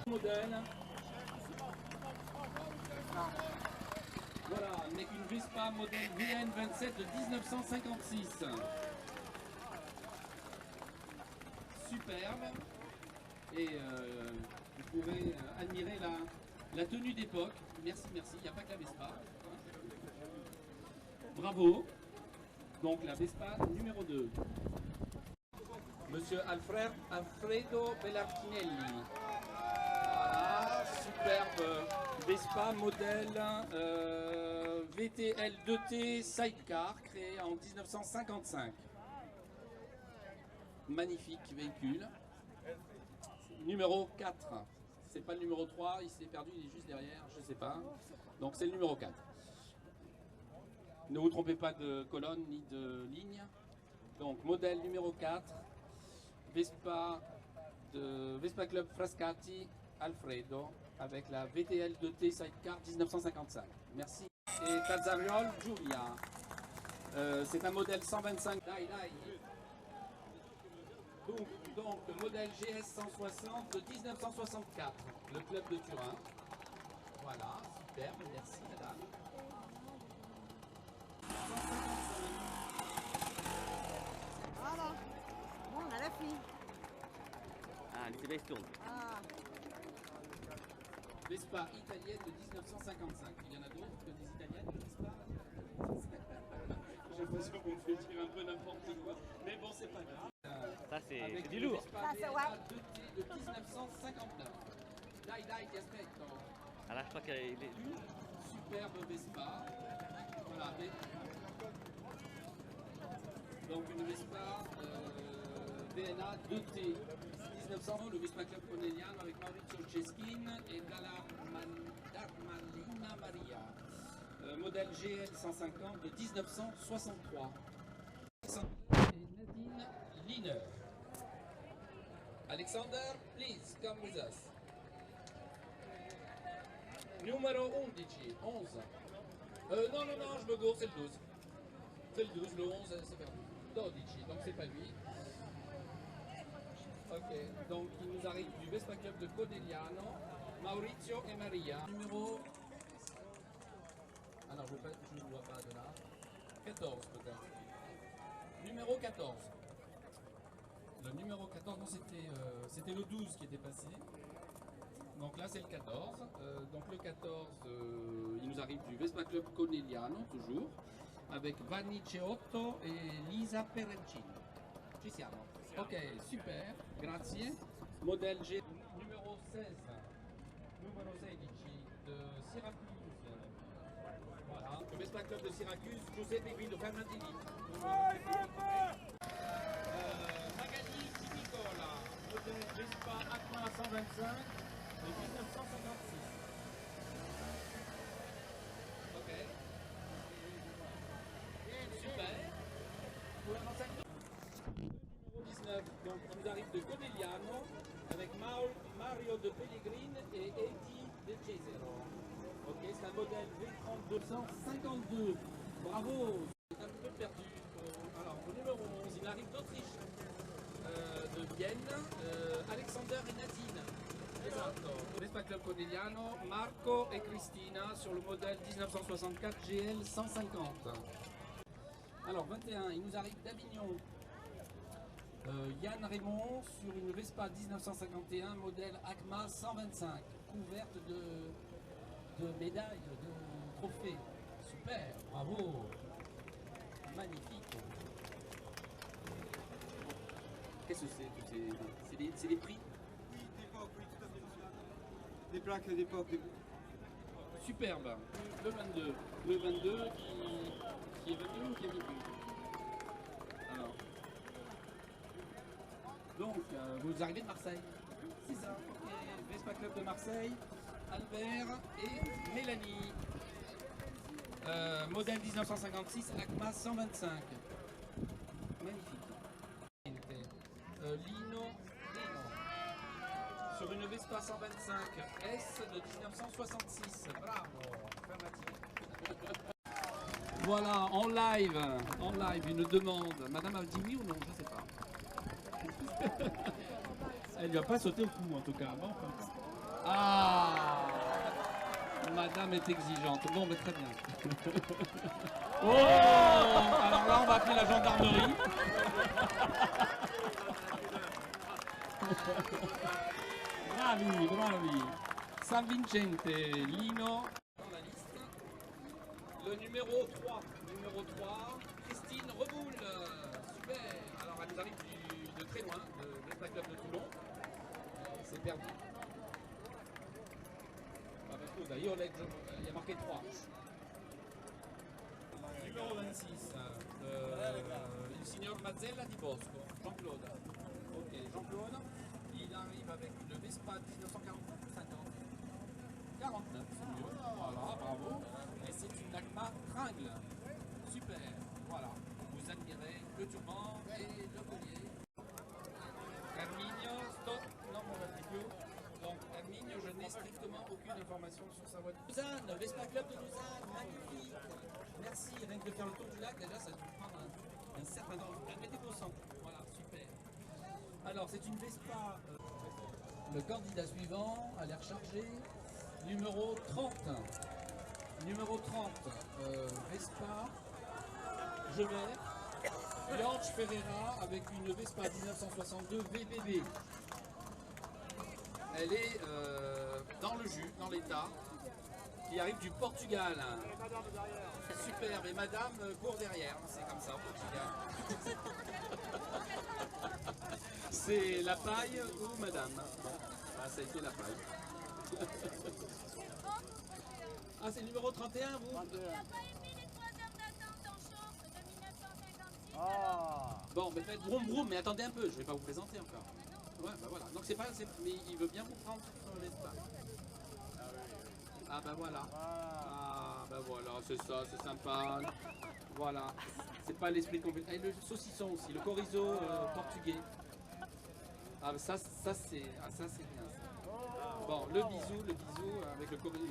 Modèle. Voilà, avec une Vespa modèle VN27 de 1956. Superbe. Et vous pourrez admirer la tenue d'époque. Merci, merci. Il n'y a pas que la Vespa. Bravo. Donc la Vespa numéro 2. Monsieur Alfredo Bellartinelli. Voilà, superbe Vespa modèle VTL 2T Sidecar créé en 1955. Magnifique véhicule. Numéro 4. C'est pas le numéro 3, il s'est perdu, il est juste derrière, je sais pas. Donc c'est le numéro 4. Ne vous trompez pas de colonne ni de ligne. Donc modèle numéro 4. Vespa de Vespa Club Frascati Alfredo avec la VTL 2T Sidecar 1955. Merci. Et Tazzariol Giulia. C'est un modèle 125 donc le modèle GS 160 de 1964, le club de Turin. Voilà, superbe, merci madame. Voilà, bon, on a la fille. Ah, les belles tournent. Ah. Vespa italienne de 1955. Il y en a d'autres que des italiennes de Vespa. J'ai l'impression qu'on fait dire un peu n'importe quoi, mais bon, c'est pas grave. Ça, c'est du lourd. Vespa VNA 2T de 1959. Dai, ti aspetto. Ah là, je crois qu'il est... Superbe Vespa. Voilà. Donc une Vespa VNA 2T 1900, le Vespa Club Conegliano avec Maurizio Ceschin et Darmalina Maria. Modèle GL 150 de 1963. Et Nadine Liner. Alexander, please come with us. Numéro 11. Non, je me gourre, c'est le 12. C'est le 12, le 11, c'est perdu. 12, donc c'est pas lui. Ok, donc il nous arrive du Vespa Club de Conegliano, Maurizio et Maria. Numéro... Alors je ne le vois pas de là. 14 peut-être. Numéro 14. Le numéro 14, non, c'était le 12 qui était passé. Donc là c'est le 14. Donc le 14, il nous arrive du Vespa Club Conegliano, toujours, avec Vanni Ceotto et Lisa Perencini. Ci siamo. Ok, super, grazie. Modèle G, numéro 16. Numéro 16 de Syracuse. Voilà, le Vespa Club de Syracuse, Giuseppe Guido Fernandini. Magali Di Nicola, modèle Vespa Acma 125 de 1956. Ok. Super. Pour l'avancer. Numéro 19, donc on nous arrive de Conegliano avec Mario de Pellegrini et Eddie de Cesaro. Ok, c'est un modèle V3252. Bravo, c'est un peu perdu. Alors, au numéro 11, il arrive d'Autriche, de Vienne, Alexander et Nadine. Esatto. Vespa Club Conegliano, Marco et Cristina sur le modèle 1964 GL 150. Alors, 21, il nous arrive d'Avignon. Yann Raymond sur une Vespa 1951 modèle ACMA 125, couverte de médailles, de trophées. Super, bravo, magnifique. Qu'est-ce que c'est? C'est des prix? Oui, d'époque, oui, tout à fait. Des plaques d'époque. Superbe. Le 22. Le 22 qui est venu ou qui est venu? Alors. Donc, vous arrivez de Marseille. C'est ça. Et Vespa Club de Marseille, Albert et Mélanie. Modèle 1956, ACMA 125. Magnifique. Lino. Sur une Vespa 125 S de 1966. Bravo. Voilà, en live, une demande. Madame a dit oui ou non, je ne sais pas. Elle ne va pas sauter au cou en tout cas. Bon, Ah, madame est exigeante. Bon, mais très bien. Oh, alors là, on va appeler la gendarmerie. Bravi, bravi. San Vincente, Lino. Dans la liste. Le numéro 3. Numéro 3, Christine Reboul. Super. Alors, elle nous arrive de très loin, de l'Espa Club de Toulon. C'est perdu. Ah, bah, scusa, io leggo, il y a marqué 3. Numéro 26, il signor Mazzella di Bosco, Jean-Claude. Ok, Jean-Claude, il arrive avec une Vespa 1949 ou 50 49, c'est mieux. Voilà, bravo. Et c'est une Acma Tringle. Super, voilà. Vous admirez le turban et le collier. Herminio, stop, non, on ne plus. Donc, Herminio, je n'ai strictement aucune information sur sa voiture. Lausanne, Vespa Club de Lausanne, magnifique. Merci, rien que de faire le tour du lac, déjà, ça peut prendre un certain temps. Mettez-vous au centre. Voilà, super. Alors, c'est une Vespa. Le candidat suivant a l'air chargé. Numéro 30. Numéro 30, Vespa, Jevert, George Ferreira avec une Vespa 1962 VBB. Elle est dans le jus, dans l'état, qui arrive du Portugal. Superbe, et madame court derrière, c'est comme ça au Portugal. C'est la paille ou madame? Ah, ça a été la paille. Ah, c'est le numéro 31, vous? 31. Il n'a pas aimé les 3 heures d'attente en chauffe de 1956. Ah. Bon, mais faites vroom vroom, mais attendez un peu, je vais pas vous présenter encore. Ouais, bah voilà. Donc c'est pas, mais il veut bien vous prendre sur l'espace. Ah bah voilà. Ah bah voilà, c'est ça, c'est sympa. Voilà. C'est pas l'esprit complet. Et le saucisson aussi, le chorizo portugais. Ah ça c'est bien. Ça. Bon, le bisou avec le chorizo.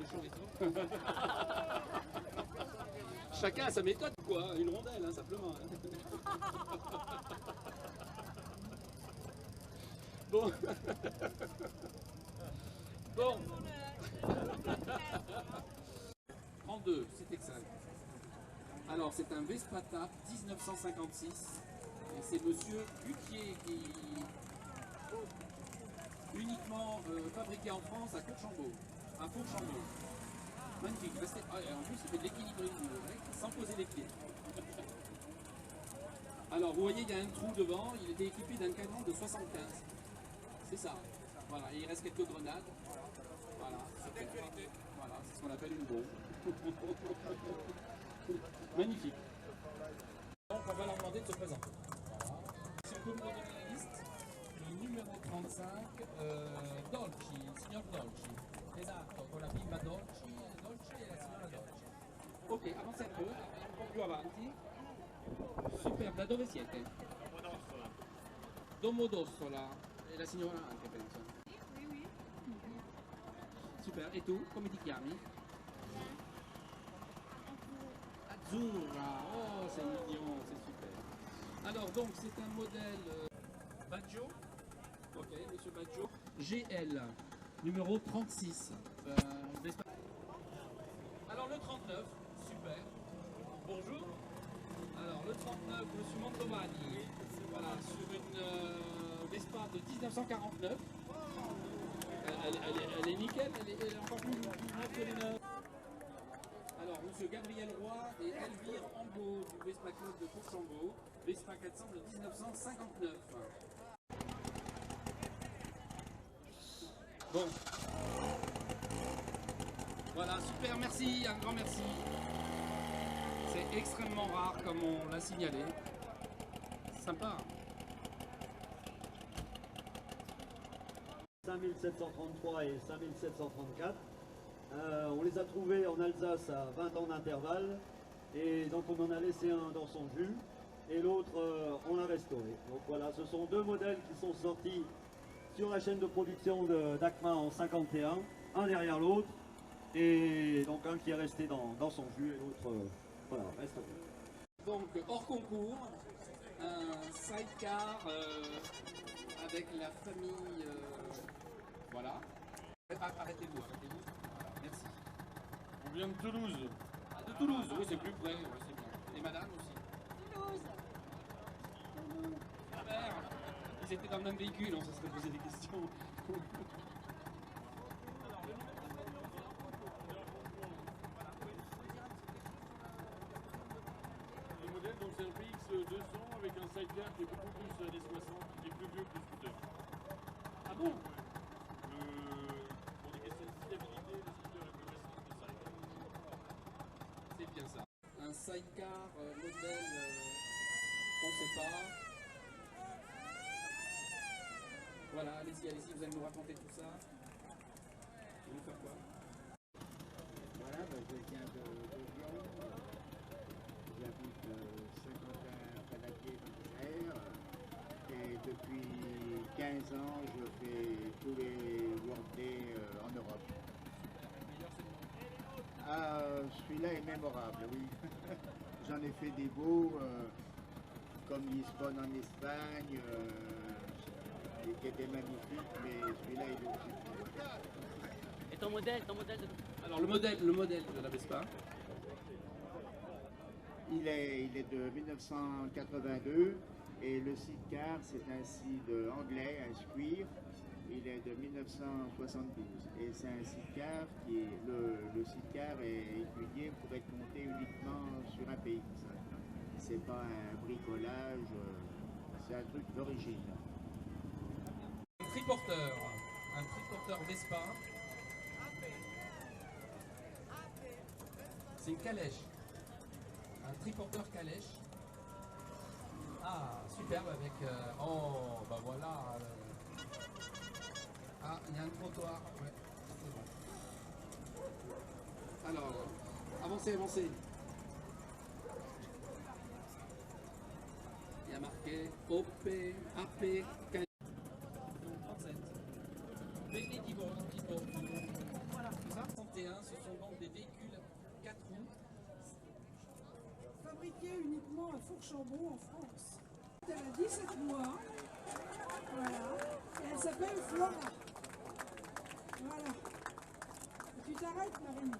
Chacun a sa méthode, quoi. Une rondelle, hein, simplement. Bon. Bon. 32, c'est exact. Alors, c'est un Vespa TAP 1956. Et c'est monsieur Buquier qui... uniquement fabriqué en France à Fourchambault. À Fourchambault. Magnifique. Restez... Ah, et en plus, il fait de l'équilibriste sans poser les pieds. Alors, vous voyez, il y a un trou devant. Il était équipé d'un canon de 75. C'est ça. Voilà. Et il reste quelques grenades. Voilà. Voilà. C'est ce qu'on appelle une bombe. Magnifique. Donc, on va leur demander de se présenter. Voilà. Si on peut me redonner la liste. Le numéro 35, Dolci, signor Dolci. Esatto, con la bimba Dolci e la signora Dolci. Ok, avancez un po' più avanti. Super, da dove siete? Domodossola. E la signora anche, penso. Oui. Super, e tu? Come ti chiami? Azzurra. Oh, c'est mignon, c'est super. Alors, donc, c'est un modèle Baggio. Ok, monsieur Baggio. GL, numéro 36. Alors, le 39, super. Bonjour. Alors, le 39, monsieur Mantovani. Voilà, sur une Vespa de 1949. Elle est nickel, elle est encore plus neuve que les neuves. Alors, monsieur Gabriel Roy et Elvire Ambeau du Vespa Club de Fourchambault. Vespa 400 de 1959. Bon. Voilà, super, merci, un grand merci. C'est extrêmement rare comme on l'a signalé. Sympa. 5733 et 5734. On les a trouvés en Alsace à 20 ans d'intervalle. Et donc on en a laissé un dans son jus. Et l'autre, on l'a restauré. Donc voilà, ce sont deux modèles qui sont sortis sur la chaîne de production d'Acma en 51, un derrière l'autre, et donc un qui est resté dans son jus et l'autre, voilà, reste. Donc hors concours, un sidecar avec la famille, voilà. Arrêtez-vous. Voilà, merci. On vient de Toulouse. Ah, de Toulouse, oui, c'est plus près, ouais, c'est bien. Et madame aussi. Toulouse. Super. Ils étaient dans le même véhicule, on se serait posé des questions. Le modèle, donc c'est un PX200 avec un sidecar qui est beaucoup plus années 60, qui est plus vieux que le scooter. Ah bon? Pour des questions de fiabilité, le scooter est plus récent que le sidecar. C'est bien ça. Un sidecar modèle, on ne sait pas. Voilà, allez-y, vous allez nous raconter tout ça. Vous allez faire quoi? Voilà, je viens de Lyon. J'habite Saint-Quentin-Palaquier dans l'Isère. Et depuis 15 ans, je fais tous les World Day en Europe. Ah, celui-là est mémorable, oui. J'en ai fait des beaux, comme Lisbonne en Espagne, qui était magnifique, mais celui-là il est aussi. Et ton modèle de... Alors le modèle de la Vespa. Il est de 1982 et le sidecar c'est un side anglais, un squire. Il est de 1972 et c'est un sidecar qui est le sidecar est étudié pour être monté uniquement sur un PX. C'est pas un bricolage, c'est un truc d'origine. Un triporteur Vespa. C'est une calèche. Un triporteur calèche. Ah, superbe avec... oh, bah voilà. Ah, il y a un trottoir. Ouais, c'est bon. Alors, avancez. Il y a marqué OP, AP, 37. Benedivo. Voilà. Ça, 31, ce sont donc des véhicules 4 roues. Fabriquée uniquement à Fourchambon en France. Elle a 17 mois. Voilà. Et elle s'appelle Flora. Voilà. Et tu t'arrêtes, Marine.